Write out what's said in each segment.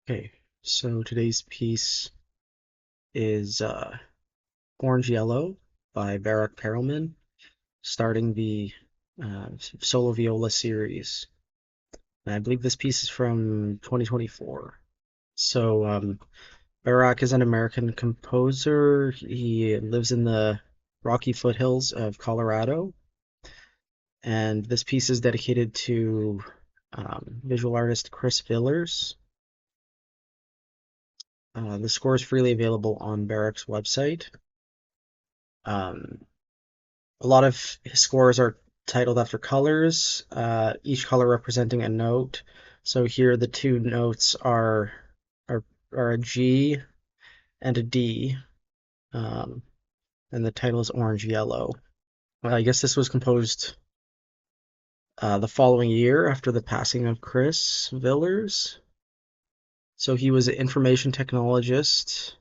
Okay, so today's piece is Orange Yellow by Barak Parelman, starting the solo viola series. And I believe this piece is from 2024. So Barak is an American composer. He lives in the Rocky foothills of Colorado, and this piece is dedicated to visual artist Chris Villers. The score is freely available on Barak's website. Um, a lot of his scores are titled after colors, each color representing a note. So here the two notes are, are a G and a D, um, and the title is Orange Yellow. Well, I guess this was composed the following year after the passing of Chris Villers. So he was an information technologist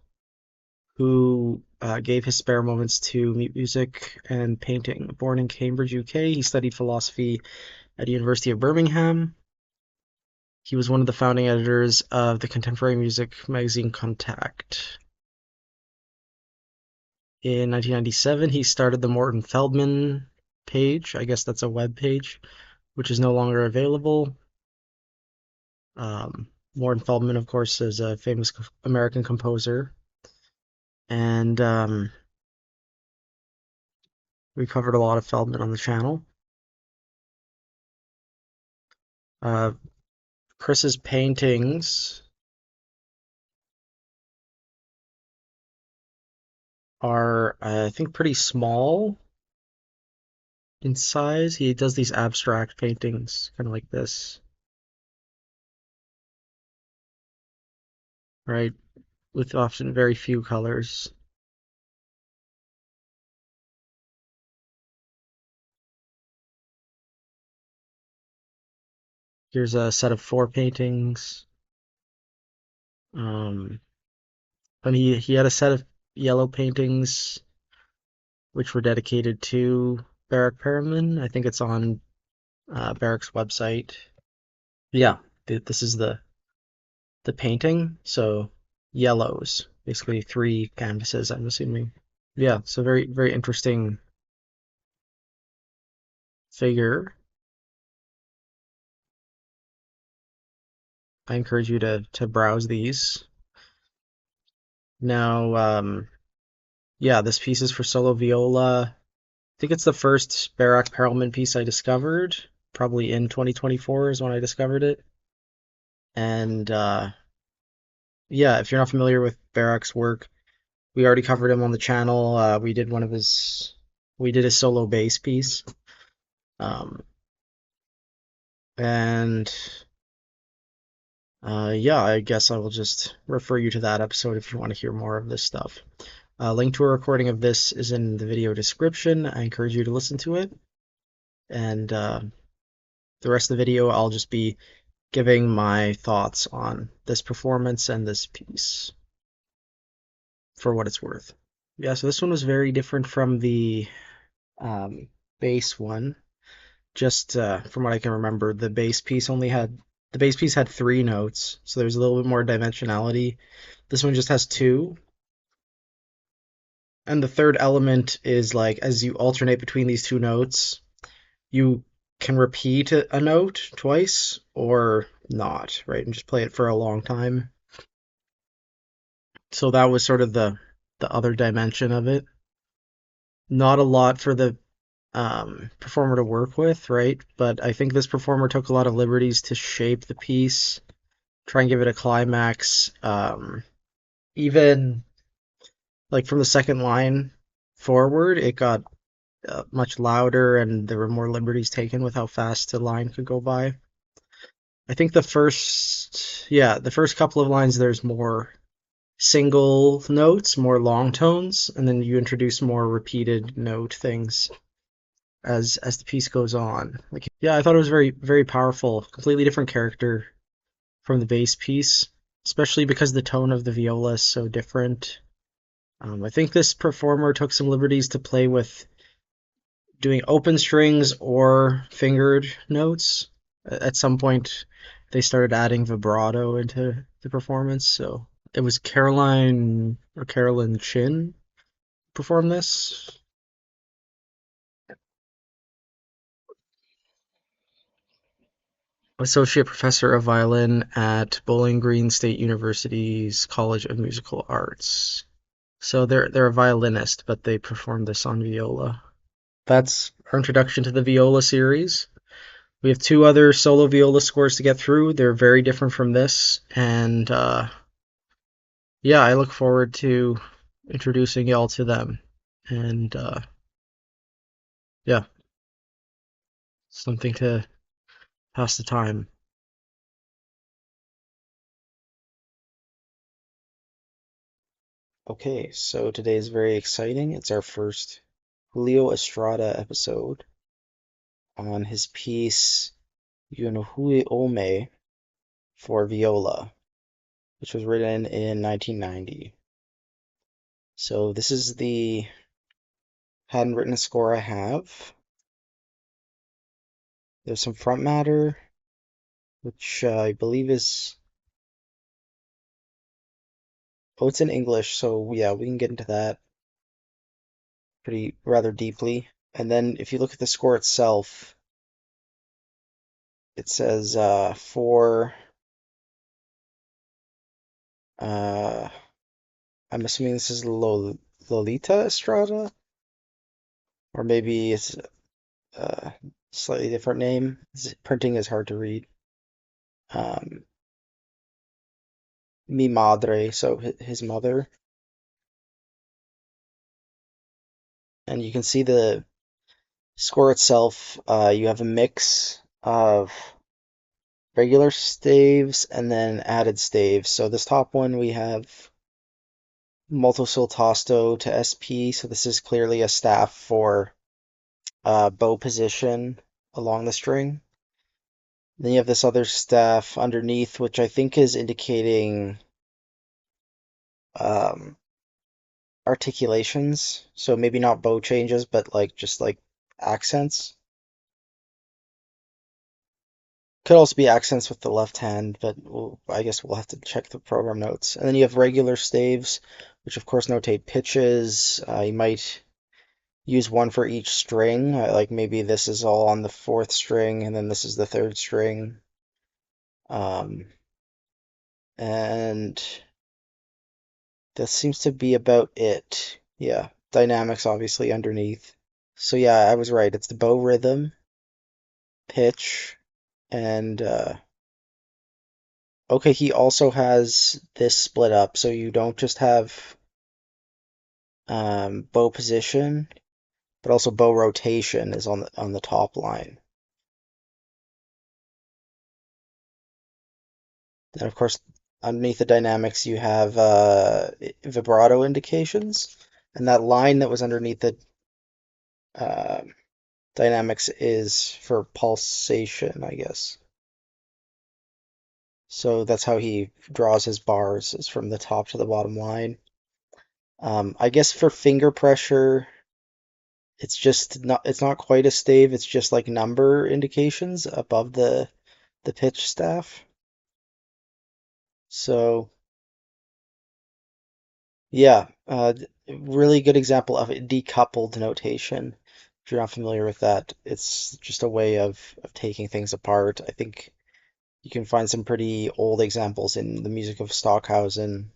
who gave his spare moments to music and painting. Born in Cambridge, UK, he studied philosophy at the University of Birmingham. He was one of the founding editors of the contemporary music magazine Contact. In 1997, he started the Morton Feldman page. I guess that's a web page, which is no longer available. Morton Feldman, of course, is a famous American composer. And we covered a lot of Feldman on the channel. Uh, Chris's paintings are, I think, pretty small in size. He does these abstract paintings, kind of like this, right? With often very few colors. Here's a set of 4 paintings. Um, and he had a set of yellow paintings which were dedicated to Barak Parelman. I think it's on Barak's website. Yeah, this is the painting. So yellows, basically 3 canvases, I'm assuming. Yeah, so very interesting figure. I encourage you to browse these. Now, yeah, this piece is for solo viola. I think it's the first Barak Parelman piece I discovered. Probably in 2024 is when I discovered it. And yeah, if you're not familiar with Barak's work, we already covered him on the channel. We did a solo bass piece. Um, and yeah, I guess I will just refer you to that episode if you want to hear more of this stuff. Link to a recording of this is in the video description. I encourage you to listen to it. And the rest of the video, I'll just be giving my thoughts on this performance and this piece for what it's worth. Yeah, so this one was very different from the um, bass one. Just from what I can remember, the bass piece had 3 notes, so there's a little bit more dimensionality. This one just has 2. And the third element is like as you alternate between these 2 notes, you can repeat a note twice or not, right? And just play it for a long time. So that was sort of the other dimension of it. Not a lot for the performer to work with, right? But I think this performer took a lot of liberties to shape the piece, try and give it a climax. Even like from the second line forward, it got much louder, and there were more liberties taken with how fast the line could go by. I think the first couple of lines, there's more single notes, more long tones, and then you introduce more repeated note things as the piece goes on. Like, yeah, I thought it was very powerful, completely different character from the bass piece, especially because the tone of the viola is so different. I think this performer took some liberties to play with doing open strings or fingered notes. At some point, they started adding vibrato into the performance. So it was Caroline or Carolyn Chin performed this. Associate Professor of Violin at Bowling Green State University's College of Musical Arts. So they're a violinist, but they performed this on viola. That's our introduction to the viola series. We have two other solo viola scores to get through. They're very different from this, and yeah, I look forward to introducing y'all to them. And yeah, something to pass the time. Okay, so today is very exciting. It's our first Julio Estrada episode on his piece Yuunohui'ome for viola, which was written in 1990. So this is the handwritten score I have. There's some front matter, which I believe is, oh, it's in English, so yeah, we can get into that pretty rather deeply. And then if you look at the score itself, it says for uh, I'm assuming this is Lolita Estrada, or maybe it's a slightly different name. Printing is hard to read. Um, Mi Madre, so his mother. And you can see the score itself. You have a mix of regular staves and then added staves. So this top one we have molto sul tasto to SP. So this is clearly a staff for bow position along the string. Then you have this other staff underneath, which I think is indicating um, articulations. So maybe not bow changes, but like just like accents. Could also be accents with the left hand, but I guess we'll have to check the program notes. And then you have regular staves, which of course notate pitches. You might use one for each string. Like maybe this is all on the fourth string, and then this is the third string. Um, and that seems to be about it. Yeah, dynamics obviously underneath. So yeah, I was right. It's the bow rhythm, pitch, and okay, he also has this split up, so you don't just have bow position, but also bow rotation is on the top line. And of course, underneath the dynamics, you have vibrato indications, and that line that was underneath the uh, dynamics is for pulsation, I guess. So that's how he draws his bars, is from the top to the bottom line. I guess for finger pressure, it's not quite a stave, it's just like number indications above the pitch staff. So yeah, really good example of a decoupled notation. If you're not familiar with that, it's just a way of taking things apart. I think you can find some pretty old examples in the music of Stockhausen.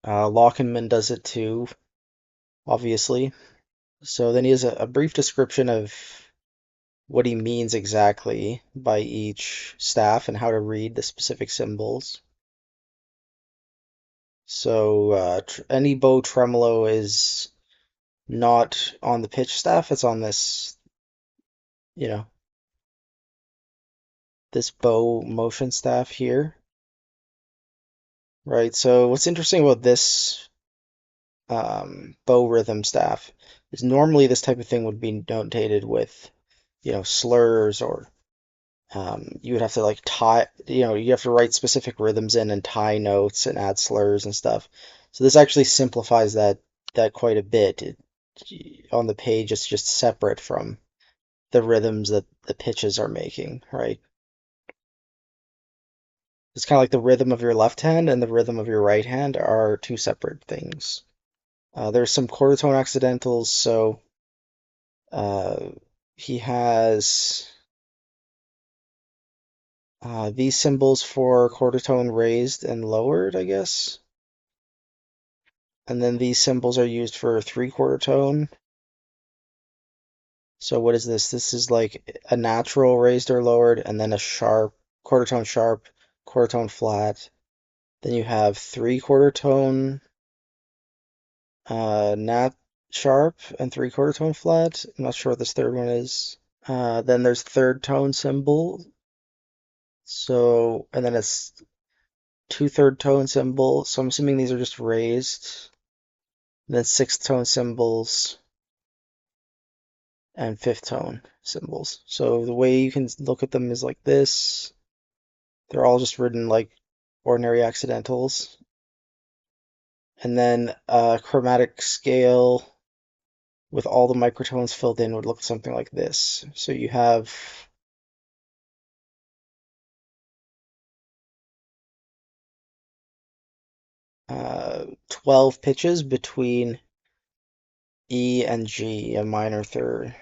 Lochenmann does it too, obviously. So then he has a brief description of what he means exactly by each staff and how to read the specific symbols. So any bow tremolo is not on the pitch staff, it's on this, you know, this bow motion staff here, right? So what's interesting about this bow rhythm staff is normally this type of thing would be notated with, slurs or you would have to like tie, you have to write specific rhythms in and tie notes and add slurs and stuff. So this actually simplifies that quite a bit. On the page, it's just separate from the rhythms that the pitches are making, right? It's kind of like the rhythm of your left hand and the rhythm of your right hand are two separate things. There's some quarter tone accidentals, so uh, he has these symbols for quarter tone raised and lowered, I guess. And then these symbols are used for three-quarter tone. So what is this? This is like a natural raised or lowered, and then a sharp, quarter tone flat. Then you have three-quarter tone nat sharp and three-quarter tone flat. I'm not sure what this third one is. Then there's third tone symbol. So, and then it's two third tone symbol. So I'm assuming these are just raised. And then sixth tone symbols and fifth tone symbols. So the way you can look at them is like this. They're all just written like ordinary accidentals. And then a chromatic scale with all the microtones filled in would look something like this. So you have 12 pitches between E and G, a minor third.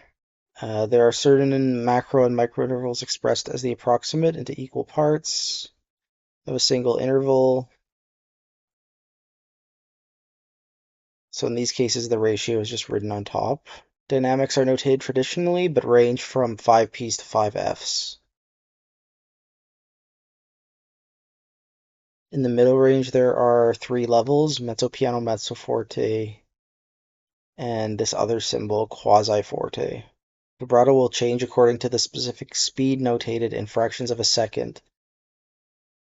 There are certain macro and micro intervals expressed as the approximate into equal parts of a single interval. So in these cases, the ratio is just written on top. Dynamics are notated traditionally, but range from 5Ps to 5Fs. In the middle range, there are three levels, mezzo piano, mezzo forte, and this other symbol, quasi forte. Vibrato will change according to the specific speed notated in fractions of a second.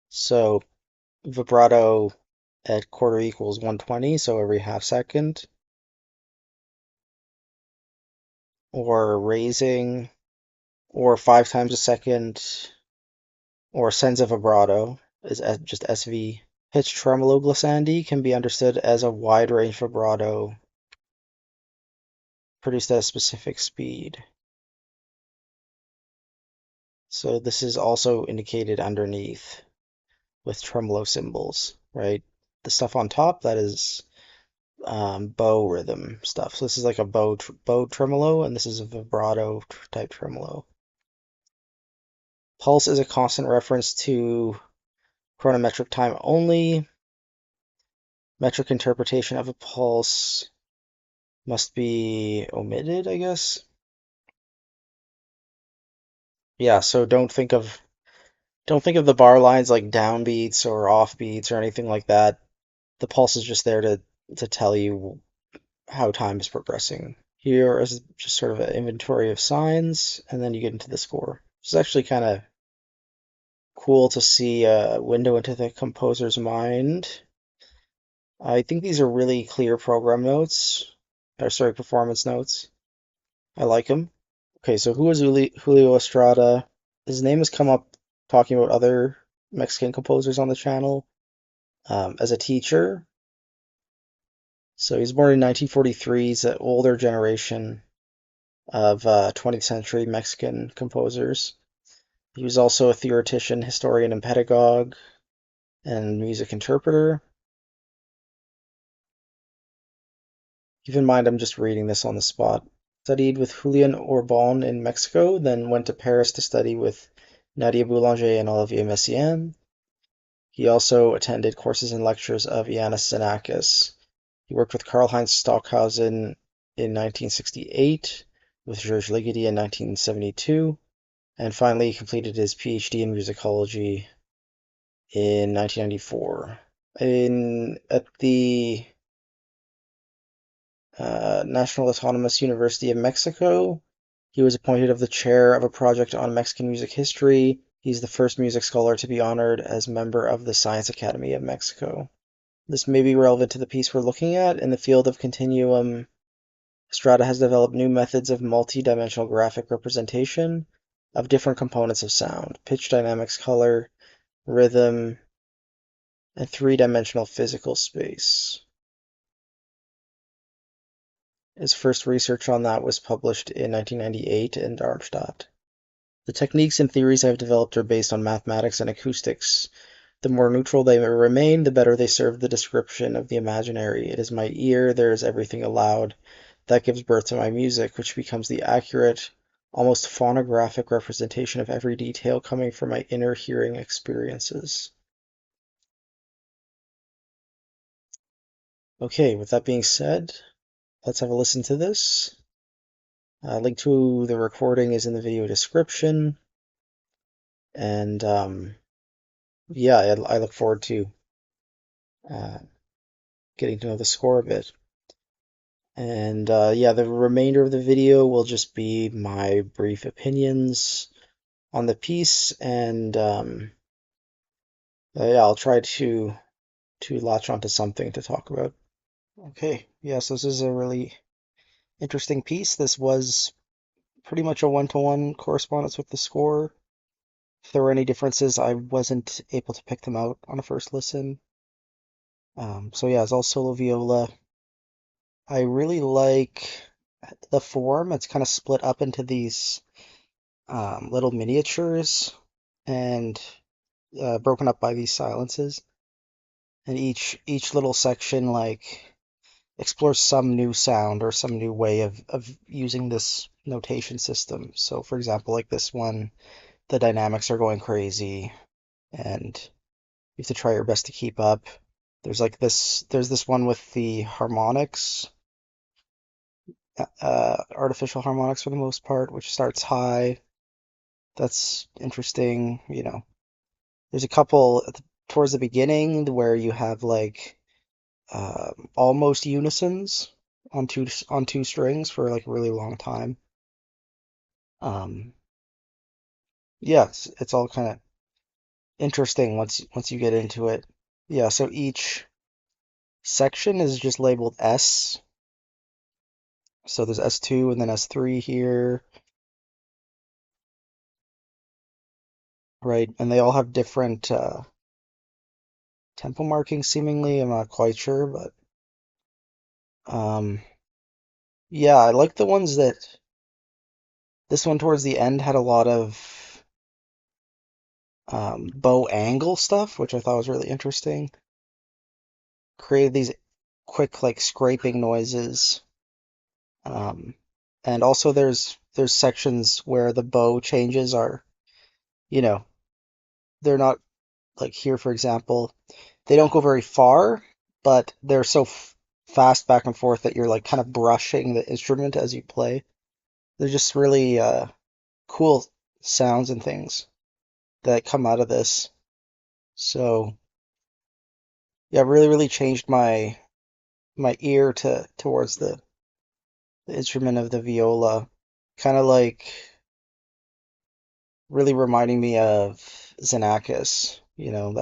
So vibrato at quarter equals 120, so every half second. Or raising, or 5 times a second, or senza vibrato is just SV. Pitch tremolo glissandi can be understood as a wide range vibrato produced at a specific speed. So this is also indicated underneath with tremolo symbols, right? The stuff on top, that is bow rhythm stuff. So this is like a bow tremolo, and this is a vibrato type tremolo. Pulse is a constant reference to chronometric time only. Metric interpretation of a pulse must be omitted, I guess. Yeah, so don't think of the bar lines like downbeats or offbeats or anything like that. The pulse is just there to tell you how time is progressing. Here is just sort of an inventory of signs, and then you get into the score. It's actually kind of cool to see a window into the composer's mind. I think these are really clear program notes, or sorry, performance notes. I like them. Okay, so who is Julio Estrada? His name has come up talking about other Mexican composers on the channel as a teacher. So he was born in 1943. He's an older generation of 20th century Mexican composers. He was also a theoretician, historian, and pedagogue, and music interpreter. Keep in mind, I'm just reading this on the spot. Studied with Julian Orbon in Mexico, then went to Paris to study with Nadia Boulanger and Olivier Messiaen. He also attended courses and lectures of Ioannis Xenakis. He worked with Karl-Heinz Stockhausen in 1968, with Georges Ligeti in 1972, and finally completed his PhD in musicology in 1994. At the National Autonomous University of Mexico, he was appointed of the chair of a project on Mexican music history. He's the first music scholar to be honored as member of the Science Academy of Mexico. This may be relevant to the piece we're looking at. In the field of continuum, Estrada has developed new methods of multi-dimensional graphic representation of different components of sound: pitch dynamics, color, rhythm, and three-dimensional physical space. His first research on that was published in 1998 in Darmstadt. The techniques and theories I've developed are based on mathematics and acoustics, The more neutral they remain, the better they serve the description of the imaginary. It is my ear, there is everything allowed, that gives birth to my music, which becomes the accurate, almost phonographic representation of every detail coming from my inner hearing experiences. Okay, with that being said, let's have a listen to this. Link to the recording is in the video description. And yeah, I look forward to uh, getting to know the score a bit. And yeah, the remainder of the video will just be my brief opinions on the piece, and yeah, I'll try to latch onto something to talk about. Okay, yes, this is a really interesting piece. This was pretty much a one-to-one correspondence with the score. If there were any differences, I wasn't able to pick them out on a first listen. So yeah, it's all solo viola. I really like the form. It's kind of split up into these little miniatures and broken up by these silences. And each little section like explores some new sound or some new way of using this notation system. So for example, like this one, the dynamics are going crazy and you have to try your best to keep up. There's this one with the harmonics, artificial harmonics for the most part, which starts high. That's interesting, you know. There's a couple towards the beginning where you have like almost unisons on two strings for like a really long time. Um, yeah, it's all kind of interesting once you get into it. Yeah, so each section is just labeled S. So there's S2 and then S3 here, right? And they all have different tempo markings seemingly. I'm not quite sure, but um, yeah, I like the ones that this one towards the end had a lot of bow angle stuff, which I thought was really interesting. Created these quick like scraping noises. Um, and also there's sections where the bow changes are, you know, they're not like here, for example, they don't go very far, but they're so fast back and forth that you're like kind of brushing the instrument as you play. They're just really cool sounds and things that come out of this. So yeah, really changed my ear towards the instrument of the viola, kind of like really reminding me of Xenakis, you know,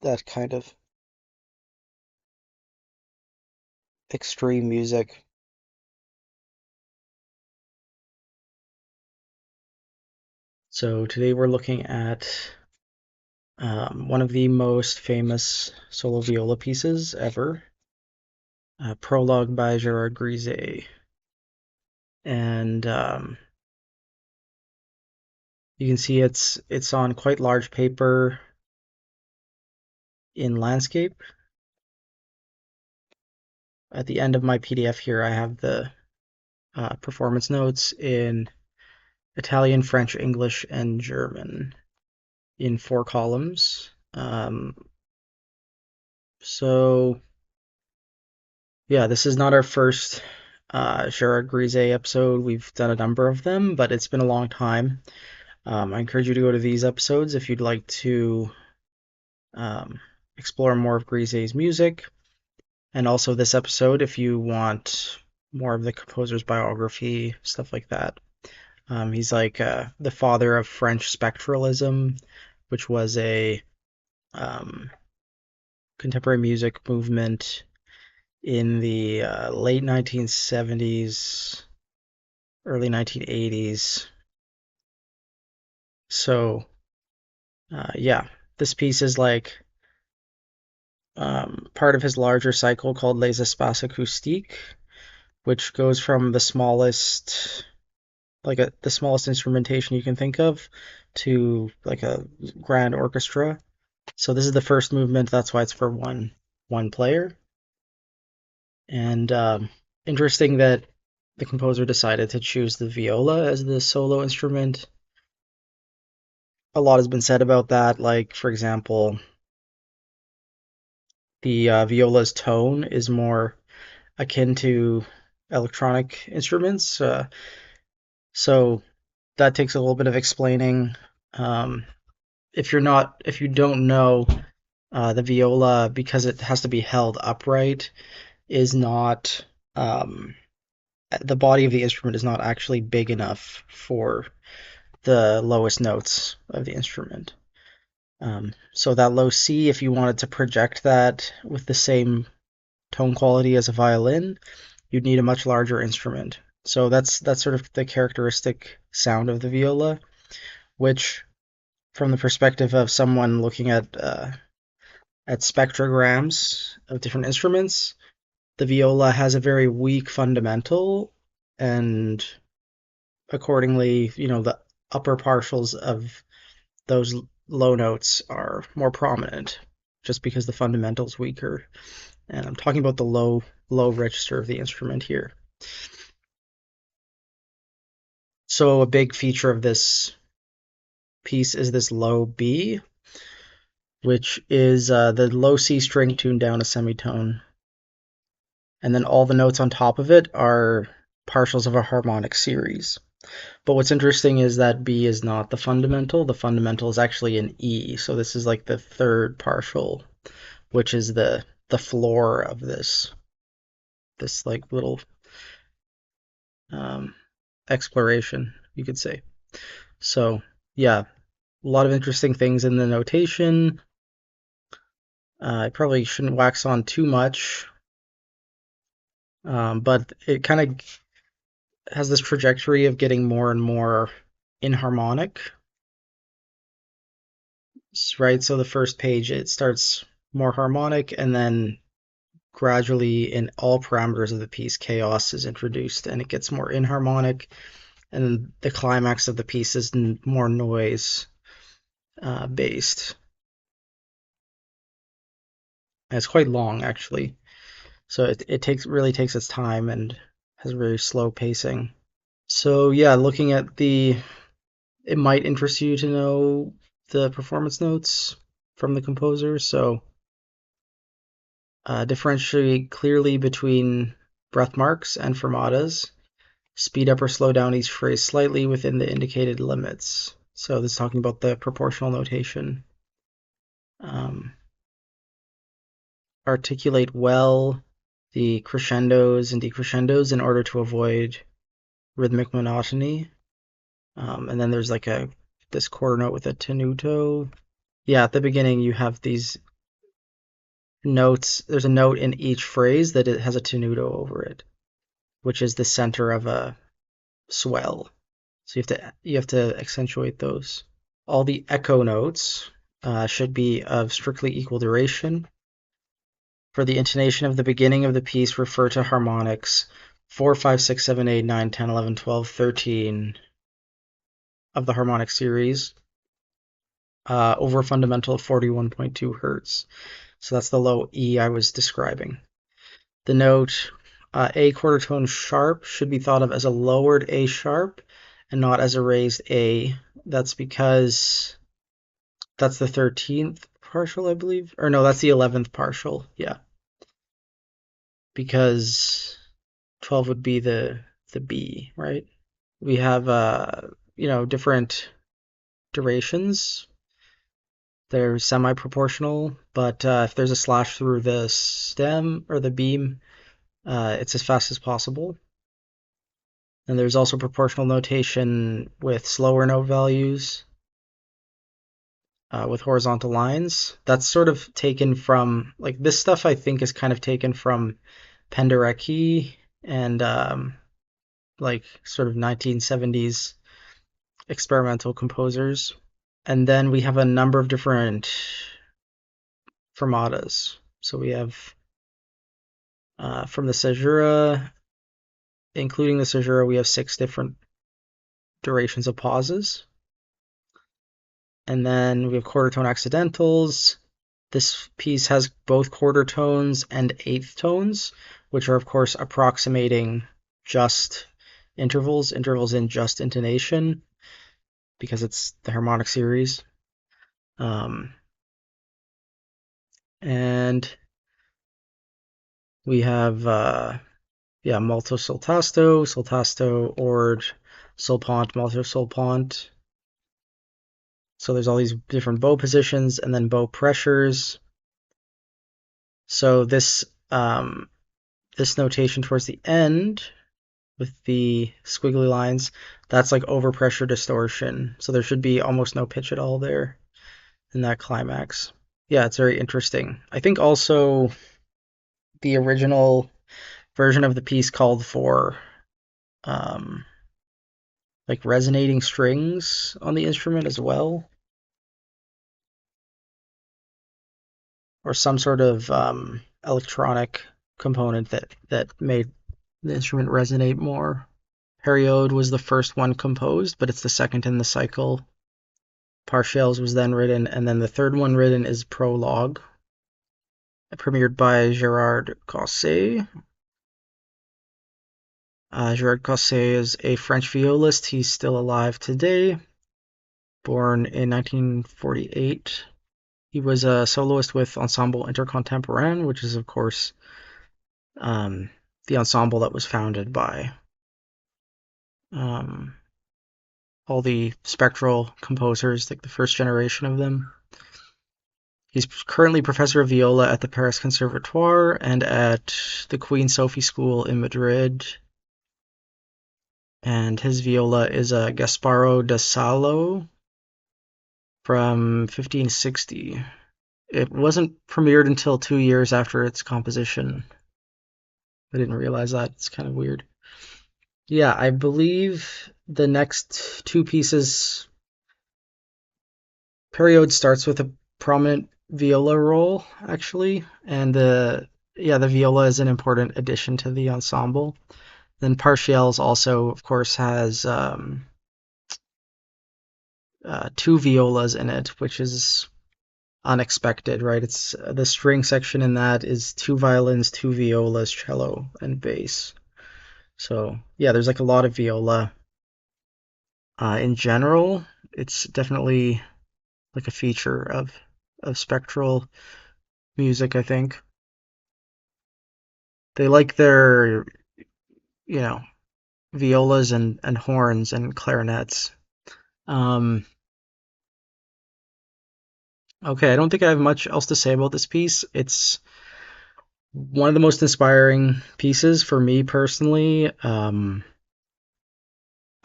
that kind of extreme music. So today we're looking at one of the most famous solo viola pieces ever, Prologue by Gerard Grisey. And you can see it's on quite large paper in landscape. At the end of my PDF here, I have the performance notes in Italian, French, English, and German in 4 columns. So yeah, this is not our first Gerard Grisey episode. We've done a number of them, but it's been a long time. I encourage you to go to these episodes if you'd like to um, explore more of Grisey's music, and also this episode if you want more of the composer's biography, stuff like that. He's like the father of French spectralism, which was a um, contemporary music movement in the late 1970s, early 1980s. So, yeah, this piece is like part of his larger cycle called Les Espaces Acoustiques, which goes from the smallest, the smallest instrumentation you can think of, to like a grand orchestra. So this is the first movement, that's why it's for one player. And interesting that the composer decided to choose the viola as the solo instrument. A lot has been said about that, like, for example, the viola's tone is more akin to electronic instruments. So that takes a little bit of explaining. Um, if you don't know, the viola, because it has to be held upright, is not the body of the instrument is not actually big enough for the lowest notes of the instrument. So that low C, if you wanted to project that with the same tone quality as a violin, you'd need a much larger instrument. So that's sort of the characteristic sound of the viola, which, from the perspective of someone looking at spectrograms of different instruments, the viola has a very weak fundamental, and accordingly, the upper partials of those low notes are more prominent, just because the fundamental's weaker. And I'm talking about the low register of the instrument here. So a big feature of this piece is this low B, which is the low C string tuned down a semitone. And then all the notes on top of it are partials of a harmonic series. But what's interesting is that B is not the fundamental. The fundamental is actually an E. So this is like the third partial, which is the floor of this like little um, exploration, you could say. So yeah, a lot of interesting things in the notation. I probably shouldn't wax on too much, but it kind of has this trajectory of getting more and more inharmonic, right? So the first page, it starts more harmonic, and then gradually in all parameters of the piece, chaos is introduced, and it gets more inharmonic, and then the climax of the piece is more noise based. And it's quite long, actually. So it really takes its time and has a very slow pacing. So yeah, looking at it might interest you to know the performance notes from the composer. So differentiate clearly between breath marks and fermatas. Speed up or slow down each phrase slightly within the indicated limits. So this is talking about the proportional notation. Um, Articulate well the crescendos and decrescendos in order to avoid rhythmic monotony. And then there's like this quarter note with a tenuto. Yeah, at the beginning you have these notes. There's a note in each phrase that it has a tenuto over it, which is the center of a swell. So you have to accentuate those. All the echo notes should be of strictly equal duration. For the intonation of the beginning of the piece, refer to harmonics 4, 5, 6, 7, 8, 9, 10, 11, 12, 13 of the harmonic series over a fundamental of 41.2 hertz. So that's the low E I was describing. The note A quarter tone sharp should be thought of as a lowered A sharp and not as a raised A. That's because that's the 13th partial, I believe. Or no, that's the 11th partial. Yeah. Because 12 would be the B, right? We have different durations. They're semi-proportional, but if there's a slash through the stem or the beam, it's as fast as possible. And there's also proportional notation with slower note values, with horizontal lines. That's sort of taken from, like, this stuff I think is kind of taken from Penderecki and like sort of 1970s experimental composers. And then we have a number of different fermatas. So we have from the caesura, including the caesura, we have 6 different durations of pauses. And then we have quarter tone accidentals. This piece has both quarter tones and eighth tones, which are, of course, approximating just intervals in just intonation, because it's the harmonic series. And we have, molto soltasto, soltasto, ord, solpont, molto solpont. So there's all these different bow positions and then bow pressures. So this notation towards the end with the squiggly lines, that's like overpressure distortion. So there should be almost no pitch at all there in that climax. Yeah, it's very interesting. I think also the original version of the piece called for um, like resonating strings on the instrument as well, or some sort of electronic component that made the instrument resonate more. Periode was the first one composed, but it's the second in the cycle. Partials was then written, and then the third one written is Prologue, premiered by Gerard Grisey. Gerard Grisey is a French violist. He's still alive today, born in 1948. He was a soloist with Ensemble Intercontemporain, which is, of course, the ensemble that was founded by all the spectral composers, like the first generation of them. He's currently professor of viola at the Paris Conservatoire and at the Queen Sophie School in Madrid. And his viola is a Gasparo da Salo from 1560. It wasn't premiered until 2 years after its composition. I didn't realize that. It's kind of weird. Yeah, I believe the next two pieces, Periode starts with a prominent viola role, actually, and the viola is an important addition to the ensemble. Then Partials also, of course, has two violas in it, which is unexpected, right? It's the string section in that is two violins, two violas, cello, and bass. So yeah, there's like a lot of viola. In general, it's definitely like a feature of spectral music, I think. They like their, you know, violas and horns and clarinets. Okay, I don't think I have much else to say about this piece. It's one of the most inspiring pieces for me personally.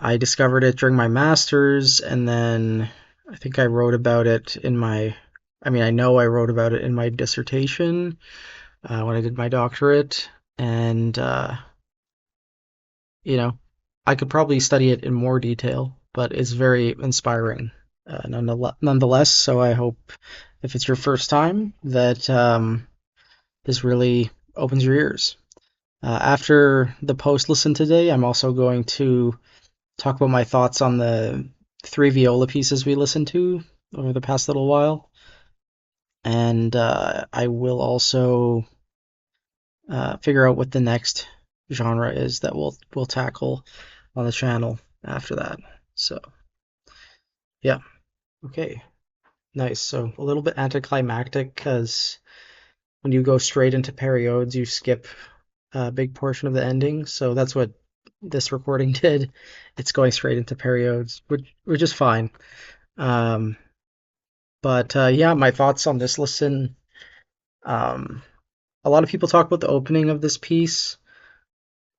I discovered it during my master's, and then I think I wrote about it I know I wrote about it in my dissertation when I did my doctorate, and I could probably study it in more detail, but it's very inspiring nonetheless. So I hope if it's your first time that this really opens your ears. After the post listen today, I'm also going to talk about my thoughts on the three viola pieces we listened to over the past little while. And I will also figure out what the next genre is that we'll tackle on the channel after that. So, yeah. Okay. Nice. So a little bit anticlimactic because when you go straight into periodes, you skip a big portion of the ending. So that's what this recording did. It's going straight into periodes, which is fine. But yeah, my thoughts on this listen. A lot of people talk about the opening of this piece,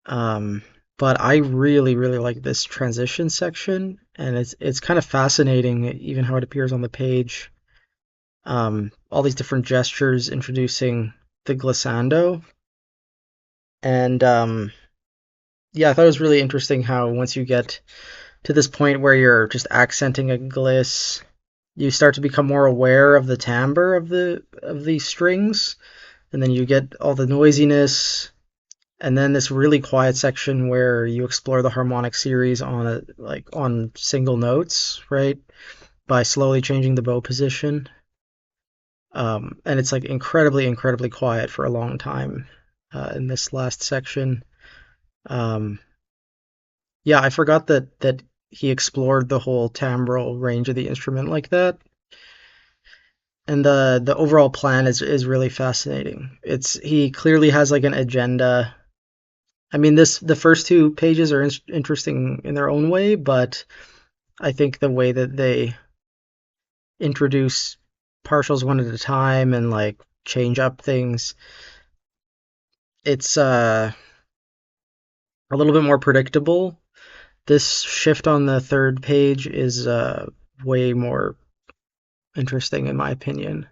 but I really, really like this transition section, and it's kind of fascinating, even how it appears on the page. All these different gestures introducing the glissando, and yeah, I thought it was really interesting how once you get to this point where you're just accenting a gliss, you start to become more aware of the timbre of the strings, and then you get all the noisiness, and then this really quiet section where you explore the harmonic series on single notes, right? by slowly changing the bow position. And it's like incredibly quiet for a long time in this last section. Um, yeah, I forgot that he explored the whole timbral range of the instrument like that. And the overall plan is really fascinating. It's he clearly has like an agenda. I mean, this the first two pages are interesting in their own way, but I think the way that they introduce partials one at a time and like change up things, it's a little bit more predictable. This shift on the third page is way more interesting in my opinion.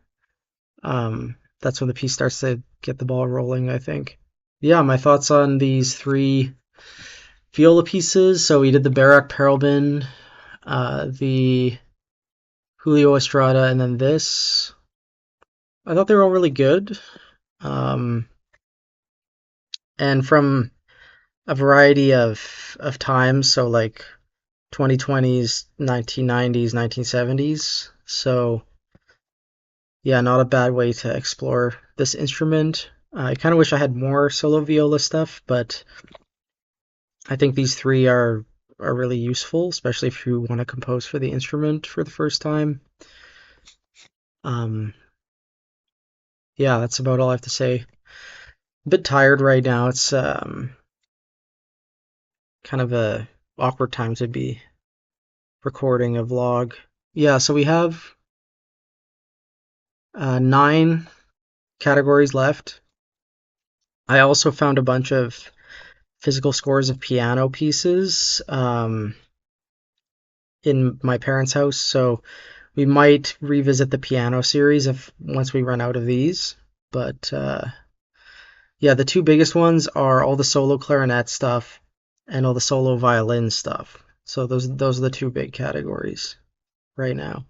That's when the piece starts to get the ball rolling, I think. Yeah, my thoughts on these three Viola pieces. So we did the Barak Parelman, the Julio Estrada, and then this. I thought they were all really good. Um, and from a variety of times, so like 2020s, 1990s, 1970s. So yeah, not a bad way to explore this instrument. I kind of wish I had more solo viola stuff, but I think these three are really useful, especially if you want to compose for the instrument for the first time. Um, yeah, that's about all I have to say. A bit tired right now. It's kind of a awkward time to be recording a vlog. Yeah, so we have 9 categories left. I also found a bunch of physical scores of piano pieces in my parents' house, so we might revisit the piano series if once we run out of these. But yeah, the two biggest ones are all the solo clarinet stuff and all the solo violin stuff. So those are the two big categories right now.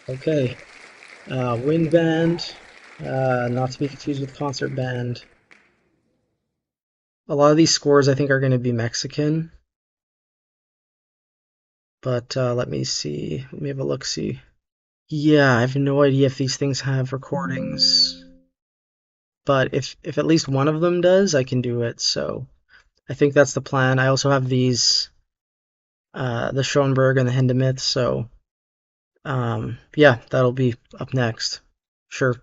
Okay, wind band, not to be confused with concert band. A lot of these scores I think are going to be Mexican, but let me see. Let me have a look. See. Yeah, I have no idea if these things have recordings, but if at least one of them does, I can do it. So I think that's the plan. I also have these, the Schoenberg and the Hindemith. So yeah, that'll be up next. Sure.